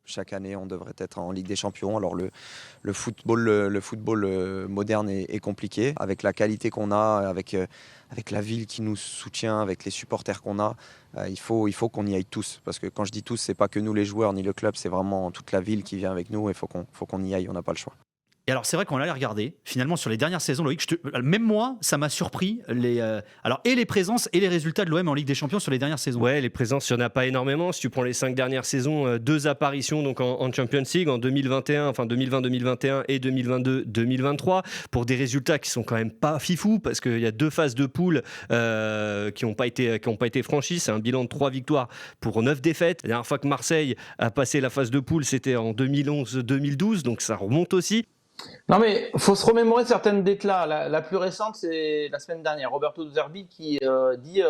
Chaque année, on devrait être en Ligue des Champions. Alors le football moderne est compliqué. Avec la qualité qu'on a, avec la ville qui nous soutient, avec les supporters qu'on a, il faut qu'on y aille tous. Parce que quand je dis tous, c'est pas que nous les joueurs ni le club, c'est vraiment toute la ville qui vient avec nous. Il faut qu'on y aille, on n'a pas le choix. Et alors, c'est vrai qu'on allait regarder, finalement, sur les dernières saisons, Loïc, même moi, ça m'a surpris, et les présences et les résultats de l'OM en Ligue des Champions sur les dernières saisons. Ouais, les présences, il n'y en a pas énormément. Si tu prends les 5 dernières saisons, 2 apparitions donc en Champions League en 2021, enfin 2020-2021 et 2022-2023, pour des résultats qui sont quand même pas fifous, parce qu'il y a 2 phases de poule qui n'ont pas été franchies. C'est un bilan de 3 victoires pour 9 défaites. La dernière fois que Marseille a passé la phase de poule, c'était en 2011-2012, donc ça remonte aussi. Non mais faut se remémorer certaines déclats. La plus récente, c'est la semaine dernière. Roberto De Zerbi qui dit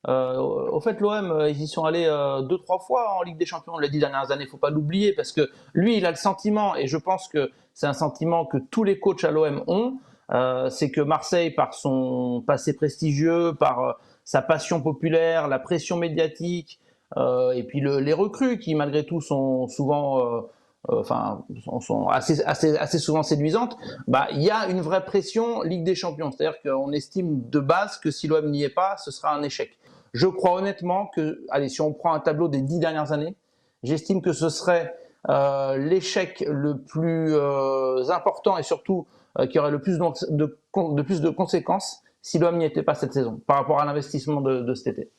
au fait l'OM, ils y sont allés 2-3 fois en Ligue des Champions les 10 dernières années. Faut pas l'oublier parce que lui, il a le sentiment, et je pense que c'est un sentiment que tous les coachs à l'OM ont, c'est que Marseille, par son passé prestigieux, par sa passion populaire, la pression médiatique, et puis les recrues qui malgré tout sont souvent sont assez souvent séduisantes, il y a une vraie pression Ligue des Champions. C'est-à-dire qu'on estime de base que si l'OM n'y est pas, ce sera un échec. Je crois honnêtement que, allez, si on prend un tableau des 10 dernières années, j'estime que ce serait l'échec le plus important et surtout qui aurait le plus de conséquences si l'OM n'y était pas cette saison par rapport à l'investissement de cet été.